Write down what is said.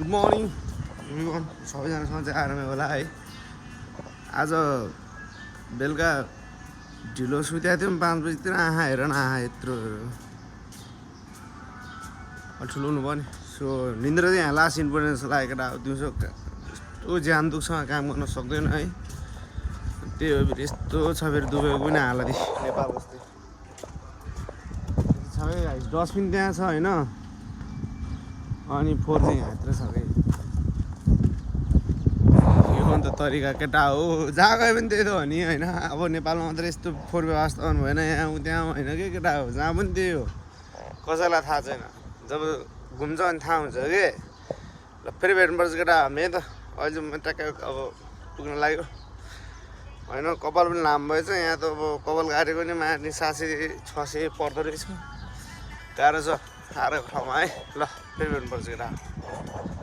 Good morning सबैजनासँग चाहिँ आरामै होला है। आज बेलुका ढिलो सुतेको थियौँ 5 बजीतिर। आँखा हेर न, आँखा यत्रो ठुलो हुनु भयो नि। सो निन्द्र चाहिँ यहाँ लासिनु पर्ने जस्तो लागेको केटा। दिउँसो यस्तो ज्यान दुःखसँग काम गर्न सक्दैन है। त्यही हो फेरि यस्तो छ फेरि दुबईको पनि हालत नेपाल जस्तै छ। डस्टबिन त्यहाँ छ होइन, अनि फोहोर चाहिँ यहाँतिर छ कि। यो अन्त तरिका केटा हो, जहाँ गयो पनि त्यही त हो नि होइन। अब नेपालमा मात्रै यस्तो फोहोर व्यवस्थापन भएन, यहाँ त्यहाँ होइन कि केटा हो, जहाँ पनि त्यही हो। कसैलाई थाहा छैन, जब घुम्छ अनि थाहा हुन्छ कि। ल फेरि भेट्नुपर्छ केटा। मे त अहिले म ट्याक्कै अब पुग्न लाग्यो होइन। कपाल पनि लामो भएछ यहाँ त। अब कपाल काटेको नि मार्ने 700-600 पर्दो रहेछ। गाह्रो छ आएर ठाउँमा है। ल फेरि भेट्नुपर्छ केटा।